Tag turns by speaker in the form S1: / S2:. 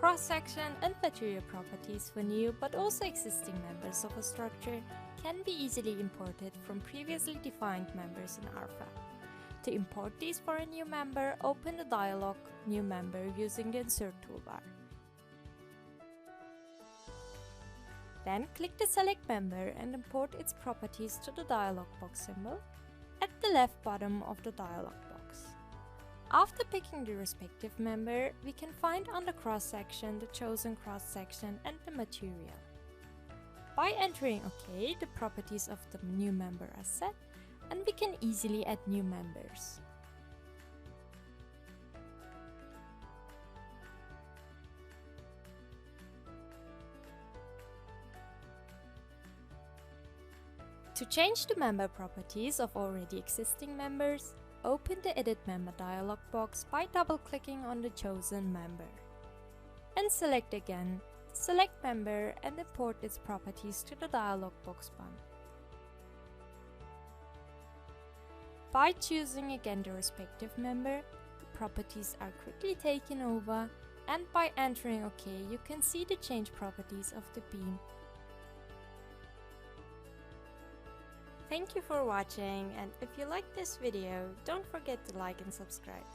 S1: Cross-section and material properties for new but also existing members of a structure can be easily imported from previously defined members in Alpha. To import these for a new member, open the dialog New Member using the Insert toolbar. Then click the Select Member and import its properties to the dialog box symbol at the left bottom of the dialog box. After picking the respective member, we can find on the cross-section the chosen cross-section and the material. By entering OK, the properties of the new member are set, and we can easily add new members. To change the member properties of already existing members, open the Edit Member dialog box by double-clicking on the chosen member. And select again the Select Member and import its properties to the dialog box button. By choosing again the respective member, the properties are quickly taken over, and by entering OK, you can see the changed properties of the beam. Thank you for watching, and if you liked this video, don't forget to like and subscribe.